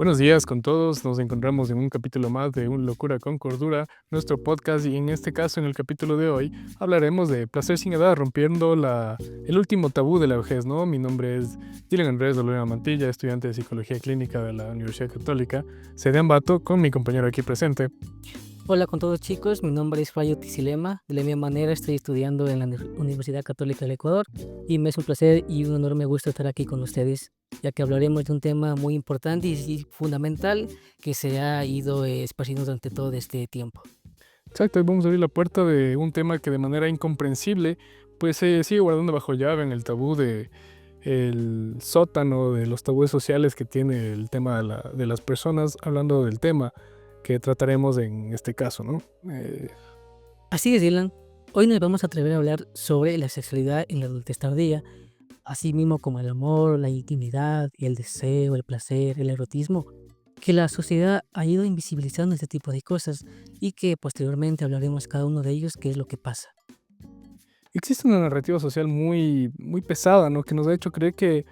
Buenos días con todos, nos encontramos en un capítulo más de Un Locura con Cordura, nuestro podcast, y en este caso, en el capítulo de hoy, hablaremos de placer sin edad, rompiendo el último tabú de la vejez, ¿no? Mi nombre es Dylan Andrés Olvera Mantilla, estudiante de Psicología Clínica de la Universidad Católica, sede Ambato, con mi compañero aquí presente. Hola con todos chicos, mi nombre es Fayo Tisilema. De la misma manera estoy estudiando en la Universidad Católica del Ecuador y me es un placer y un enorme gusto estar aquí con ustedes, ya que hablaremos de un tema muy importante y fundamental que se ha ido esparciendo durante todo este tiempo. Exacto, hoy vamos a abrir la puerta de un tema que de manera incomprensible, pues se sigue guardando bajo llave en el tabú de el sótano de los tabúes sociales que tiene el tema de las personas, hablando del tema que trataremos en este caso, ¿no? Así es, Dylan. Hoy nos vamos a atrever a hablar sobre la sexualidad en la adultez tardía, así mismo como el amor, la intimidad, el deseo, el placer, el erotismo, que la sociedad ha ido invisibilizando este tipo de cosas y que posteriormente hablaremos cada uno de ellos, qué es lo que pasa. Existe una narrativa social muy, muy pesada, ¿no? Que nos ha hecho creer que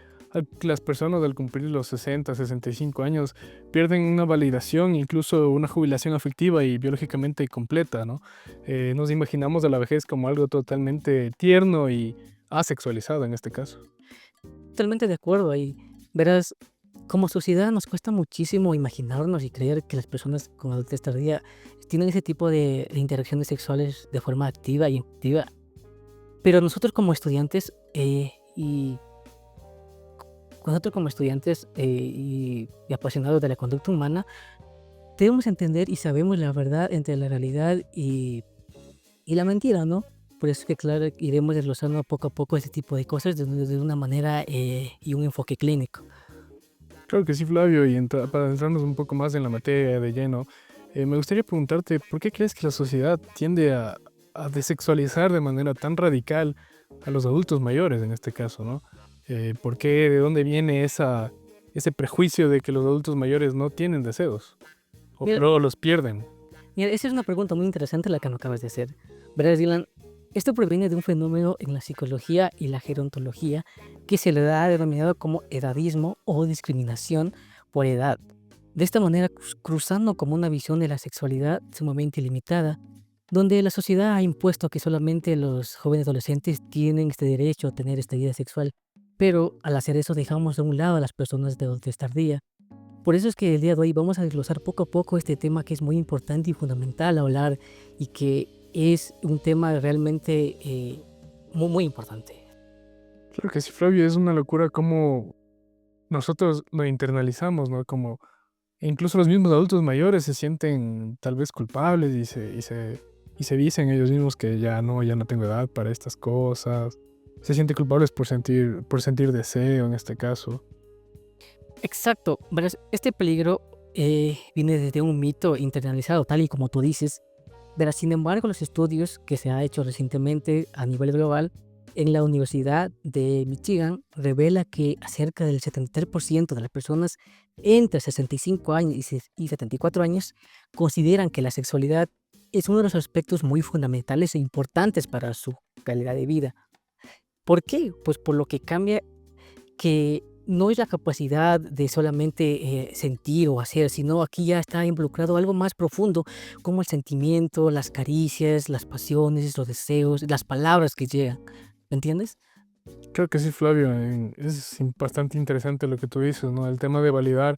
las personas al cumplir los 60, 65 años pierden una validación, incluso una jubilación afectiva y biológicamente completa, ¿no? Nos imaginamos a la vejez como algo totalmente tierno y asexualizado en este caso. Totalmente de acuerdo ahí. Verás, como sociedad nos cuesta muchísimo imaginarnos y creer que las personas con adultez tardía tienen ese tipo de interacciones sexuales de forma activa y activa. Pero nosotros como estudiantes y apasionados de la conducta humana, debemos entender y sabemos la verdad entre la realidad y la mentira, ¿no? Por eso es que, claro, iremos desglosando poco a poco este tipo de cosas de una manera y un enfoque clínico. Claro que sí, Flavio, y para entrarnos un poco más en la materia de lleno, me gustaría preguntarte, ¿por qué crees que la sociedad tiende a desexualizar de manera tan radical a los adultos mayores en este caso, ¿no? ¿Por qué, de dónde viene ese prejuicio de que los adultos mayores no tienen deseos o Mira, luego los pierden? mira, esa es una pregunta muy interesante la que me acabas de hacer. Verás, Dylan, esto proviene de un fenómeno en la psicología y la gerontología que se le ha denominado como edadismo o discriminación por edad. De esta manera, cruzando como una visión de la sexualidad sumamente limitada, donde la sociedad ha impuesto que solamente los jóvenes adolescentes tienen este derecho a tener esta vida sexual, pero al hacer eso dejamos de un lado a las personas de adultez tardía. Por eso es que el día de hoy vamos a desglosar poco a poco este tema que es muy importante y fundamental hablar y que es un tema realmente muy, muy importante. Claro que sí, Flavio, es una locura cómo nosotros lo internalizamos, ¿no? Como incluso los mismos adultos mayores se sienten tal vez culpables y se dicen ellos mismos que ya no tengo edad para estas cosas. Se sienten culpables por sentir deseo en este caso. Exacto, verás, este peligro viene desde un mito internalizado, tal y como tú dices. Verás, sin embargo, los estudios que se ha hecho recientemente a nivel global en la Universidad de Michigan revela que cerca del 73% de las personas entre 65 años y 74 años consideran que la sexualidad es uno de los aspectos muy fundamentales e importantes para su calidad de vida. ¿Por qué? Pues por lo que cambia que no es la capacidad de solamente sentir o hacer, sino aquí ya está involucrado algo más profundo, como el sentimiento, las caricias, las pasiones, los deseos, las palabras que llegan. ¿Me entiendes? Creo que sí, Flavio, bastante interesante lo que tú dices, ¿no? El tema de validar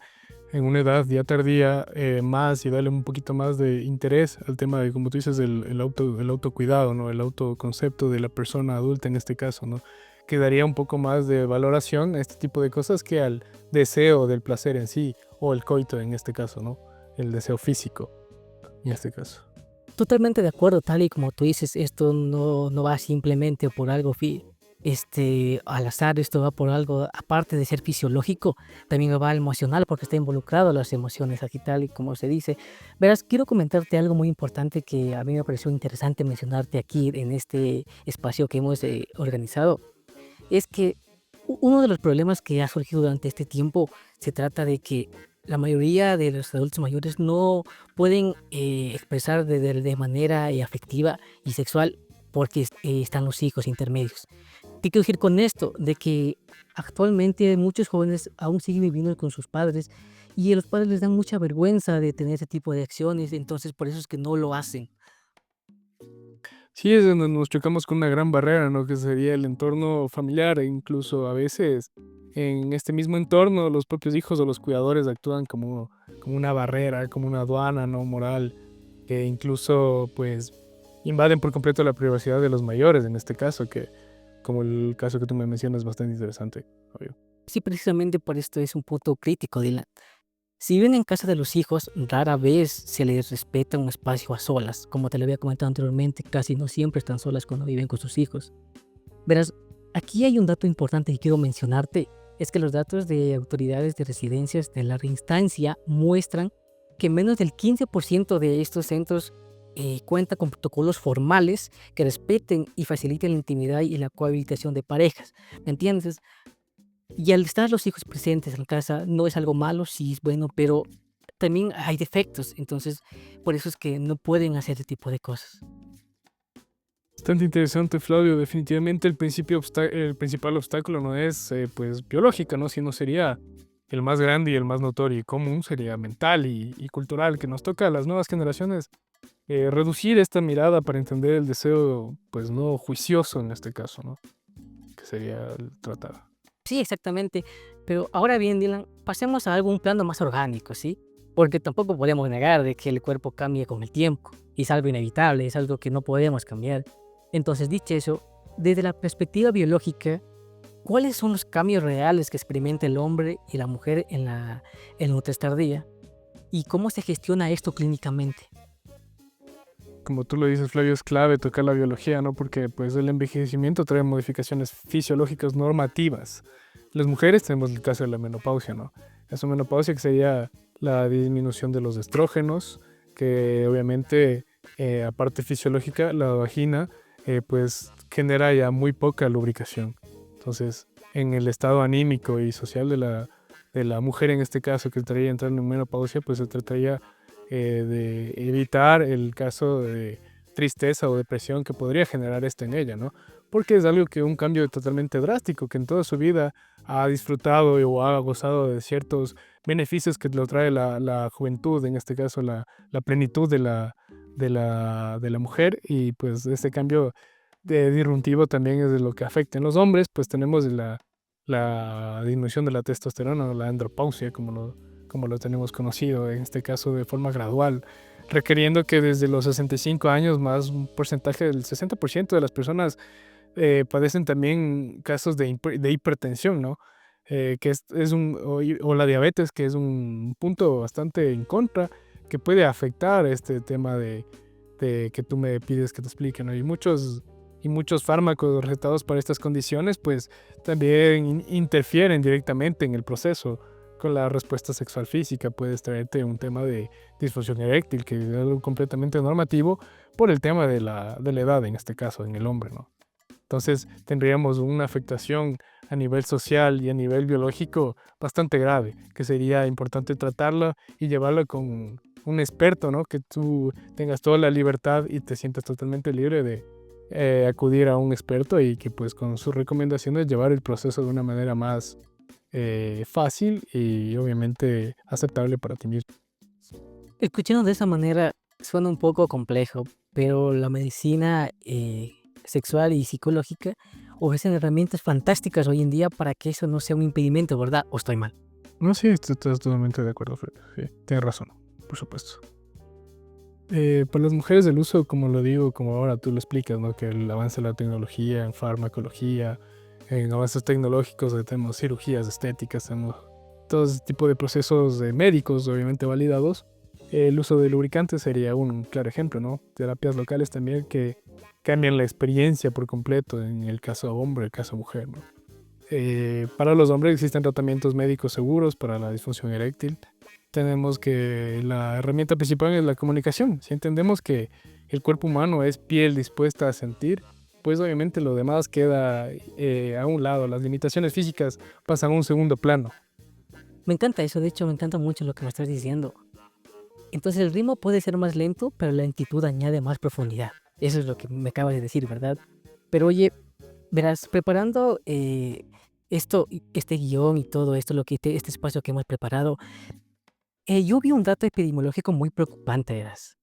en una edad ya tardía más y darle un poquito más de interés al tema de, como tú dices, el autocuidado, ¿no? El autoconcepto de la persona adulta en este caso, ¿no? Que daría un poco más de valoración a este tipo de cosas que al deseo del placer en sí, o el coito en este caso, ¿no? El deseo físico en este caso. Totalmente de acuerdo, tal y como tú dices, esto no va simplemente por algo al azar, esto va por algo, aparte de ser fisiológico, también va emocional porque está involucrado las emociones, aquí tal y como se dice. Verás, quiero comentarte algo muy importante que a mí me pareció interesante mencionarte aquí en este espacio que hemos organizado. Es que uno de los problemas que ha surgido durante este tiempo se trata de que la mayoría de los adultos mayores no pueden expresar de manera afectiva y sexual porque están los hijos intermedios. ¿Qué quiero decir con esto? De que actualmente muchos jóvenes aún siguen viviendo con sus padres y a los padres les dan mucha vergüenza de tener ese tipo de acciones, entonces por eso es que no lo hacen. Sí, es donde nos chocamos con una gran barrera, ¿no? Que sería el entorno familiar, e incluso a veces en este mismo entorno los propios hijos o los cuidadores actúan como una barrera, como una aduana, ¿no? Moral, que incluso pues invaden por completo la privacidad de los mayores en este caso, que como el caso que tú me mencionas es bastante interesante, obvio. Sí, precisamente por esto es un punto crítico, Dylan. Si viven en casa de los hijos, rara vez se les respeta un espacio a solas. Como te lo había comentado anteriormente, casi no siempre están solas cuando viven con sus hijos. Verás, aquí hay un dato importante que quiero mencionarte, es que los datos de autoridades de residencias de larga instancia muestran que menos del 15% de estos centros cuenta con protocolos formales que respeten y faciliten la intimidad y la cohabitación de parejas. ¿Me entiendes? Y al estar los hijos presentes en casa no es algo malo, sí es bueno, pero también hay defectos. Entonces, por eso es que no pueden hacer ese tipo de cosas. Bastante interesante, Flavio. Definitivamente el principal obstáculo no es pues biológico, ¿no? Sino sería el más grande y el más notorio y común sería mental y cultural, que nos toca a las nuevas generaciones reducir esta mirada para entender el deseo, pues no juicioso en este caso, ¿no? Que sería el tratado. Sí, exactamente. Pero ahora bien, Dylan, pasemos a algún plano más orgánico, ¿sí? Porque tampoco podemos negar de que el cuerpo cambie con el tiempo. Y es algo inevitable, es algo que no podemos cambiar. Entonces, dicho eso, desde la perspectiva biológica, ¿cuáles son los cambios reales que experimenta el hombre y la mujer en la adultez tardía? ¿Y cómo se gestiona esto clínicamente? Como tú lo dices, Flavio, es clave tocar la biología, ¿no? Porque pues el envejecimiento trae modificaciones fisiológicas normativas. Las mujeres tenemos el caso de la menopausia, ¿no? Esa menopausia que sería la disminución de los estrógenos, que obviamente, aparte fisiológica, la vagina pues genera ya muy poca lubricación. Entonces, en el estado anímico y social de la mujer en este caso que estaría entrando en menopausia, pues se trataría de evitar el caso de tristeza o depresión que podría generar esto en ella, ¿no? Porque es algo que un cambio totalmente drástico, que en toda su vida ha disfrutado o ha gozado de ciertos beneficios que lo trae la juventud, en este caso la plenitud de la mujer, y pues este cambio disruptivo también es de lo que afecta en los hombres, pues tenemos la disminución de la testosterona o la andropausia, como lo tenemos conocido, en este caso de forma gradual, requiriendo que desde los 65 años más un porcentaje del 60% de las personas padecen también casos de hipertensión, ¿no? Que es o la diabetes, que es un punto bastante en contra, que puede afectar este tema de que tú me pides que te explique, ¿no? Y muchos fármacos recetados para estas condiciones, pues también interfieren directamente en el proceso con la respuesta sexual física. Puedes traerte un tema de disfunción eréctil, que es algo completamente normativo por el tema de la edad, en este caso, en el hombre, ¿no? Entonces tendríamos una afectación a nivel social y a nivel biológico bastante grave, que sería importante tratarla y llevarla con un experto, ¿no? Que tú tengas toda la libertad y te sientas totalmente libre de acudir a un experto y que pues con sus recomendaciones llevar el proceso de una manera más fácil y obviamente aceptable para ti mismo. Escuchando de esa manera suena un poco complejo, pero la medicina sexual y psicológica ofrecen herramientas fantásticas hoy en día para que eso no sea un impedimento, ¿verdad? ¿O estoy mal? No, sí, estás totalmente de acuerdo, Fred. Sí, tienes razón, por supuesto. Para las mujeres el uso, como lo digo, como ahora tú lo explicas, ¿no? Que el avance de la tecnología en farmacología, en avances tecnológicos, tenemos cirugías estéticas, tenemos todo ese tipo de procesos médicos, obviamente validados. El uso de lubricantes sería un claro ejemplo, ¿no? Terapias locales también que cambian la experiencia por completo en el caso hombre, el caso mujer, ¿no? Para los hombres existen tratamientos médicos seguros para la disfunción eréctil. Tenemos que la herramienta principal es la comunicación. Si entendemos que el cuerpo humano es piel dispuesta a sentir, pues obviamente lo demás queda a un lado. Las limitaciones físicas pasan a un segundo plano. Me encanta eso, de hecho me encanta mucho lo que me estás diciendo. Entonces el ritmo puede ser más lento, pero la lentitud añade más profundidad. Eso es lo que me acabas de decir, ¿verdad? Pero oye, verás, preparando este guión y todo esto, este espacio que hemos preparado, Yo vi un dato epidemiológico muy preocupante, verás.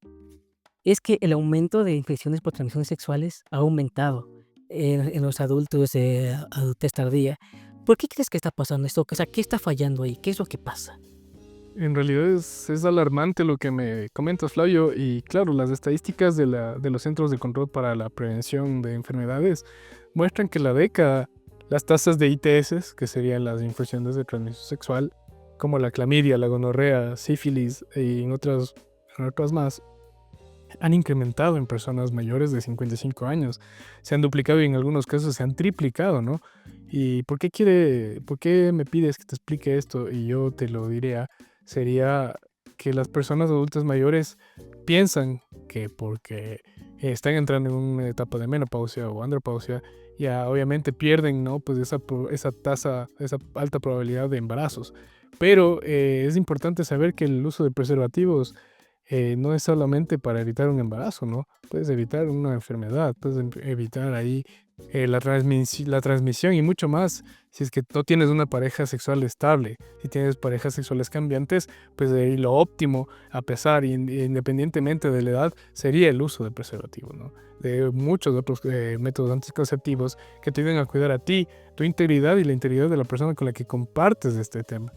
Es que el aumento de infecciones por transmisiones sexuales ha aumentado en los adultos de adultez tardía. ¿Por qué crees que está pasando esto? O sea, ¿qué está fallando ahí? ¿Qué es lo que pasa? En realidad es alarmante lo que me comentas, Flavio, y claro, las estadísticas de los Centros de Control para la Prevención de Enfermedades muestran que la década, las tasas de ITS, que serían las infecciones de transmisión sexual, como la clamidia, la gonorrea, sífilis y en otras más, han incrementado en personas mayores de 55 años. Se han duplicado y en algunos casos se han triplicado, ¿no? ¿Y por qué me pides que te explique esto? Y yo te lo diría, sería que las personas adultas mayores piensan que porque están entrando en una etapa de menopausia o andropausia, ya obviamente pierden, ¿no? Pues esa tasa, esa alta probabilidad de embarazos. Pero es importante saber que el uso de preservativos no es solamente para evitar un embarazo, ¿no? Puedes evitar una enfermedad, puedes evitar ahí la transmisión y mucho más si es que no tienes una pareja sexual estable. Si tienes parejas sexuales cambiantes, pues ahí lo óptimo, a pesar independientemente de la edad, sería el uso de preservativo, ¿no? De muchos otros métodos anticonceptivos que te ayuden a cuidar a ti, tu integridad y la integridad de la persona con la que compartes este tema.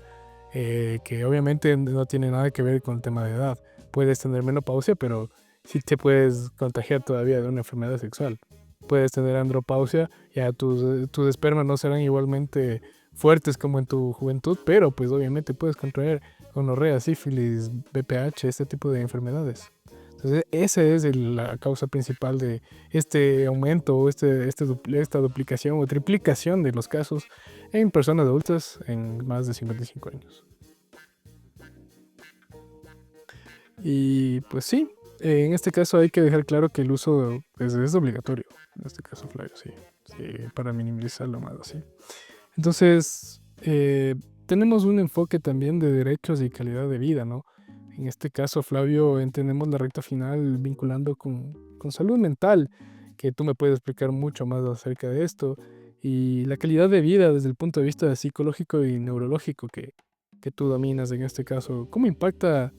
Que obviamente no tiene nada que ver con el tema de edad. Puedes tener menopausia, pero sí te puedes contagiar todavía de una enfermedad sexual. Puedes tener andropausia, ya tus espermas no serán igualmente fuertes como en tu juventud, pero pues obviamente puedes contraer gonorrea, sífilis, BPH, este tipo de enfermedades. Entonces, esa es la causa principal de este aumento o esta duplicación o triplicación de los casos en personas adultas en más de 55 años. Y pues sí, en este caso hay que dejar claro que el uso es obligatorio. En este caso, Flavio, sí, sí, para minimizarlo más así. Entonces, tenemos un enfoque también de derechos y calidad de vida, ¿no? En este caso, Flavio, entendemos la recta final vinculando con salud mental, que tú me puedes explicar mucho más acerca de esto, y la calidad de vida desde el punto de vista psicológico y neurológico que tú dominas en este caso. ¿Cómo impacta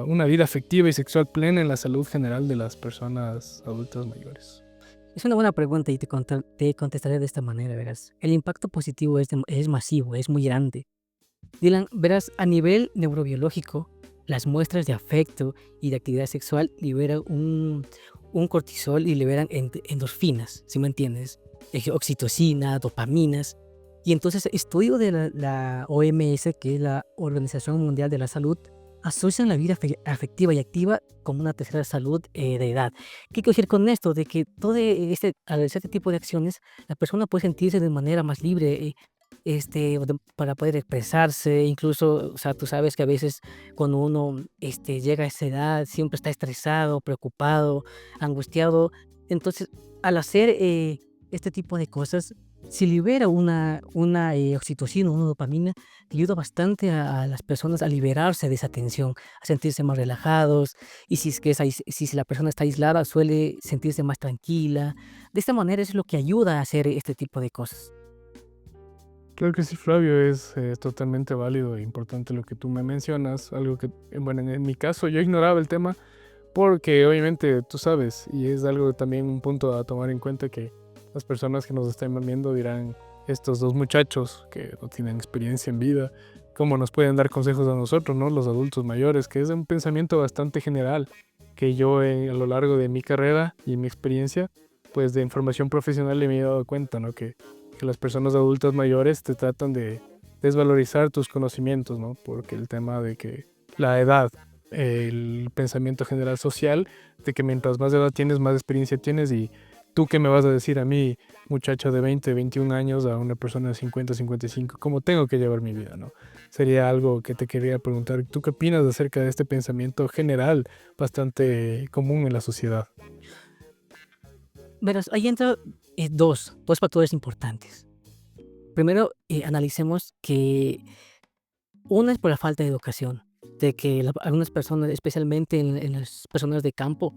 una vida afectiva y sexual plena en la salud general de las personas adultas mayores? Es una buena pregunta y te contestaré de esta manera, verás. El impacto positivo es masivo, es muy grande. Dylan, verás, a nivel neurobiológico, las muestras de afecto y de actividad sexual liberan un cortisol y liberan endorfinas, ¿sí me entiendes? Oxitocina, dopaminas. Y entonces, estudio de la OMS, que es la Organización Mundial de la Salud, asocian la vida afectiva y activa con una tercera salud de edad. ¿Qué quiero decir con esto? De que al realizar este tipo de acciones, la persona puede sentirse de manera más libre, para poder expresarse, incluso, o sea, tú sabes que a veces cuando uno llega a esa edad, siempre está estresado, preocupado, angustiado. Entonces, al hacer este tipo de cosas, se libera una oxitocina, una dopamina, que ayuda bastante a las personas a liberarse de esa tensión, a sentirse más relajados. Y si es que si la persona está aislada, suele sentirse más tranquila. De esta manera es lo que ayuda a hacer este tipo de cosas. Claro que sí, Flavio, es totalmente válido e importante lo que tú me mencionas, algo que, bueno, en mi caso yo ignoraba el tema porque obviamente tú sabes, y es algo también un punto a tomar en cuenta que las personas que nos están viendo dirán, estos dos muchachos que no tienen experiencia en vida, ¿cómo nos pueden dar consejos a nosotros, ¿no? Los adultos mayores? Que es un pensamiento bastante general que yo a lo largo de mi carrera y mi experiencia, pues de información profesional me he dado cuenta, ¿no? Que las personas adultas mayores te tratan de desvalorizar tus conocimientos, ¿no? Porque el tema de que la edad, el pensamiento general social, de que mientras más edad tienes, más experiencia tienes y tú qué me vas a decir a mí, muchacho de 20, 21 años, a una persona de 50, 55, cómo tengo que llevar mi vida, ¿no? Sería algo que te quería preguntar. ¿Tú qué opinas acerca de este pensamiento general bastante común en la sociedad? Verás, ahí entra dos factores importantes. Primero, analicemos que una es por la falta de educación, de que algunas personas, especialmente en las personas de campo,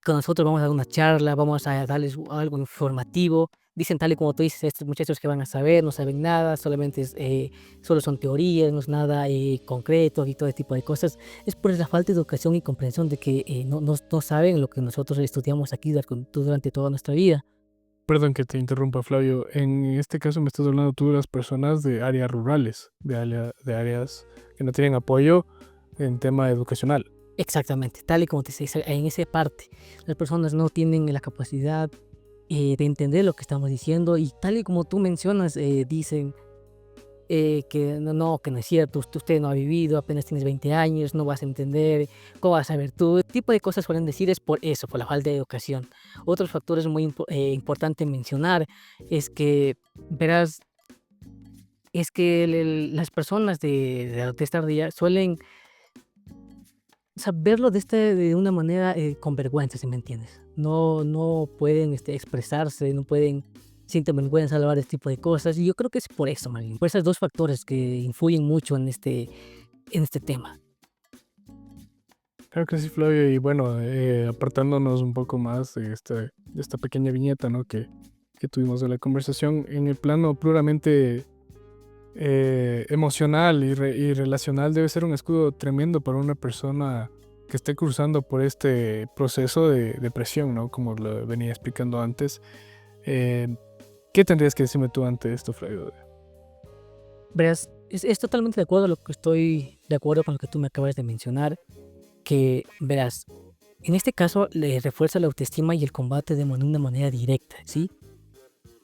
con nosotros vamos a dar una charla, vamos a darles algo informativo, dicen tal y como tú dices, estos muchachos que van a saber, no saben nada, solamente solo son teorías, no es nada concreto y todo ese tipo de cosas. Es por la falta de educación y comprensión de que no saben lo que nosotros estudiamos aquí durante toda nuestra vida. Perdón que te interrumpa, Flavio. En este caso me estás hablando tú de las personas de áreas rurales, de áreas que no tienen apoyo en tema educacional. Exactamente, tal y como te dice, en esa parte, las personas no tienen la capacidad de entender lo que estamos diciendo y tal y como tú mencionas, dicen que que no es cierto, usted no ha vivido, apenas tienes 20 años, no vas a entender, ¿cómo vas a ver tú? Este tipo de cosas suelen decir es por eso, por la falta de educación. Otros factores muy importantes mencionar es que, verás, es que las personas de esta ardilla suelen verlo de una manera con vergüenza, si me entiendes. No pueden expresarse, no pueden, sienten vergüenza al hablar de este tipo de cosas. Y yo creo que es por eso, Marín, por esos dos factores que influyen mucho en este tema. Claro que sí, Flavio. Y bueno, apartándonos un poco más de esta pequeña viñeta, ¿no? que tuvimos de la conversación, en el plano puramente emocional y relacional, debe ser un escudo tremendo para una persona que esté cruzando por este proceso de depresión, ¿no? Como lo venía explicando antes. Eh, ¿Qué tendrías que decirme tú ante esto, Flavio? Verás, es totalmente de acuerdo a lo que estoy de acuerdo con lo que tú me acabas de mencionar, que verás, en este caso le refuerza la autoestima y el combate de una manera directa, ¿sí?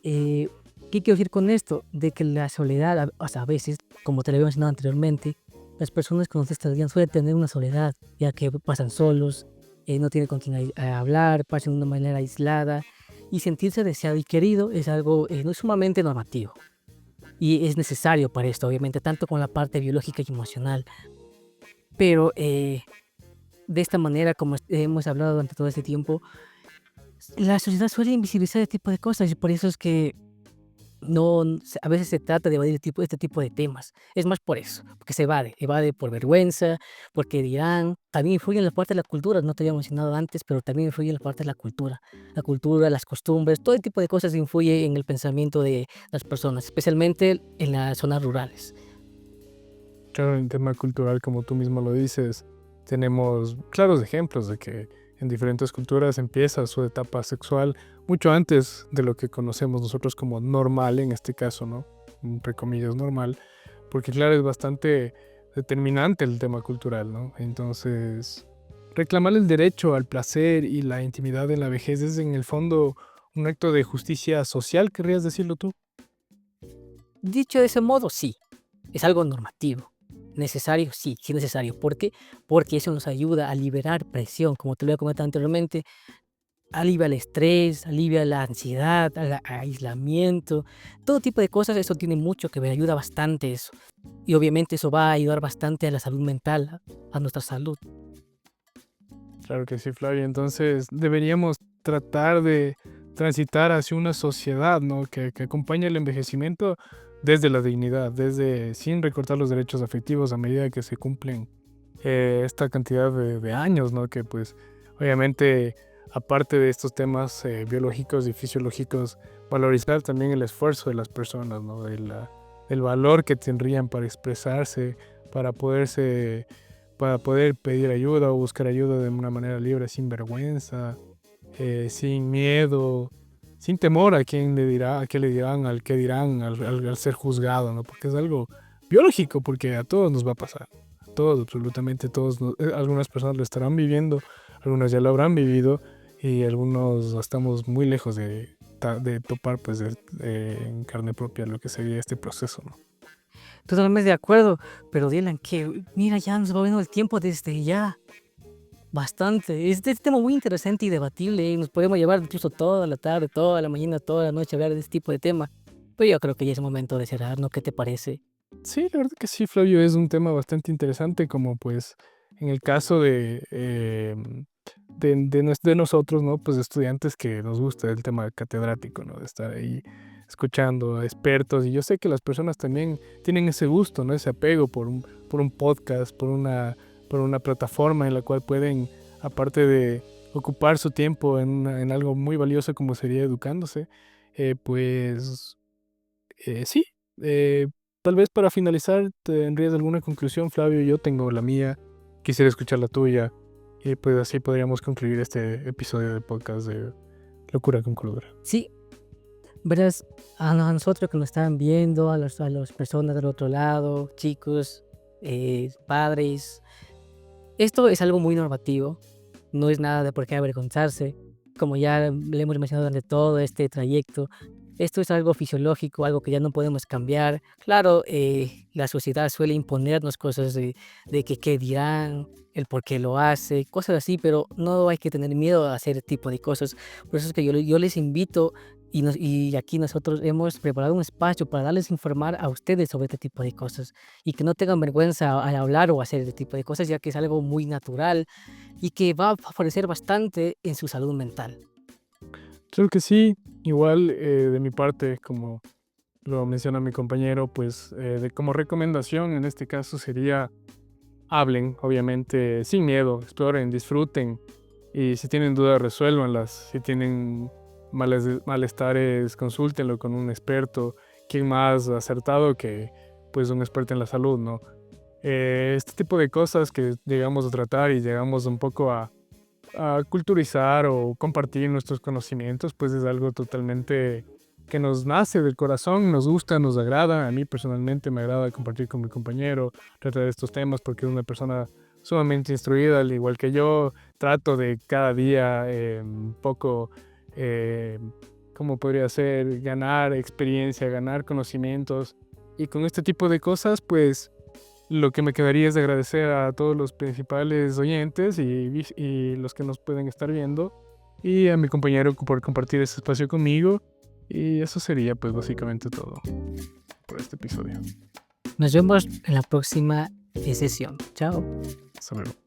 Eh, ¿Qué quiero decir con esto? De que la soledad, o sea, a veces, como te lo había mencionado anteriormente, las personas con esta suelen tener una soledad, ya que pasan solos, no tienen con quién hablar, pasan de una manera aislada, y sentirse deseado y querido es algo no sumamente normativo. Y es necesario para esto, obviamente, tanto con la parte biológica y emocional. Pero de esta manera, como hemos hablado durante todo este tiempo, la sociedad suele invisibilizar este tipo de cosas y por eso es que a veces se trata de evadir este tipo de temas. Es más por eso, porque se evade por vergüenza, porque dirán, también influye en la parte de la cultura, no te había mencionado antes, pero también influye en la parte de la cultura, las costumbres, todo tipo de cosas influye en el pensamiento de las personas, especialmente en las zonas rurales. Claro, en tema cultural, como tú mismo lo dices, tenemos claros ejemplos de que en diferentes culturas empieza su etapa sexual mucho antes de lo que conocemos nosotros como normal, en este caso, ¿no? Entre comillas, normal, porque claro, es bastante determinante el tema cultural, ¿no? Entonces, reclamar el derecho al placer y la intimidad en la vejez es en el fondo un acto de justicia social, ¿querrías decirlo tú? Dicho de ese modo, sí, es algo normativo. Necesario, sí, sí necesario. ¿Por qué? Porque eso nos ayuda a liberar presión, como te lo he comentado anteriormente, alivia el estrés, alivia la ansiedad, el aislamiento, todo tipo de cosas, eso tiene mucho que ver, ayuda bastante eso. Y obviamente eso va a ayudar bastante a la salud mental, a nuestra salud. Claro que sí, Flavia. Entonces deberíamos tratar de transitar hacia una sociedad, ¿no? que acompañe el envejecimiento desde la dignidad, desde sin recortar los derechos afectivos a medida que se cumplen esta cantidad de años, ¿no? Que pues obviamente aparte de estos temas biológicos y fisiológicos, valorizar también el esfuerzo de las personas, ¿no? El valor que tendrían para expresarse, para poderse para poder pedir ayuda o buscar ayuda de una manera libre, sin vergüenza, sin miedo, sin temor a quién le dirá, a qué le dirán, al qué dirán, al ser juzgado, ¿no? Porque es algo biológico, porque a todos nos va a pasar, a todos, absolutamente todos, algunas personas lo estarán viviendo, algunas ya lo habrán vivido y algunos estamos muy lejos de topar pues en carne propia lo que sería este proceso, ¿no? Totalmente de acuerdo, pero Dylan, que mira, ya nos va viendo el tiempo desde ya. Bastante. Este tema muy interesante y debatible. Y nos podemos llevar incluso toda la tarde, toda la mañana, toda la noche a hablar de este tipo de tema. Pero yo creo que ya es momento de cerrar, ¿no? ¿Qué te parece? Sí, la verdad que sí, Flavio, es un tema bastante interesante, como pues en el caso de nosotros, ¿no? Pues estudiantes que nos gusta el tema catedrático, ¿no? De estar ahí escuchando a expertos. Y yo sé que las personas también tienen ese gusto, ¿no? Ese apego por un podcast, por una plataforma en la cual pueden, aparte de ocupar su tiempo en algo muy valioso como sería educándose, Pues sí, tal vez para finalizar, ¿tendrías alguna conclusión, Flavio? Yo tengo la mía, quisiera escuchar la tuya, y pues así podríamos concluir este episodio de podcast de Locura con Cordura. Sí, verás, a nosotros que nos están viendo, a las personas del otro lado, chicos, padres, esto es algo muy normativo, no es nada de por qué avergonzarse. Como ya le hemos mencionado durante todo este trayecto, esto es algo fisiológico, algo que ya no podemos cambiar. Claro, la sociedad suele imponernos cosas de que qué dirán, el por qué lo hace, cosas así, pero no hay que tener miedo a hacer este tipo de cosas. Por eso es que yo les invito y aquí nosotros hemos preparado un espacio para darles informar a ustedes sobre este tipo de cosas y que no tengan vergüenza al hablar o hacer este tipo de cosas, ya que es algo muy natural y que va a favorecer bastante en su salud mental. Creo que sí, igual de mi parte, como lo menciona mi compañero, pues como recomendación en este caso sería hablen, obviamente, sin miedo, exploren, disfruten y si tienen dudas resuélvanlas, si tienen malestares consúltenlo con un experto, quien más acertado que pues un experto en la salud, ¿no? Este tipo de cosas que llegamos a tratar y llegamos un poco a culturizar o compartir nuestros conocimientos, pues es algo totalmente que nos nace del corazón, nos gusta, nos agrada. A mí personalmente me agrada compartir con mi compañero, tratar estos temas porque es una persona sumamente instruida, al igual que yo. Trato de cada día un poco, ¿cómo podría ser? Ganar experiencia, ganar conocimientos. Y con este tipo de cosas, pues lo que me quedaría es de agradecer a todos los principales oyentes y los que nos pueden estar viendo y a mi compañero por compartir este espacio conmigo. Y eso sería pues básicamente todo por este episodio. Nos vemos en la próxima sesión. Chao. Hasta luego.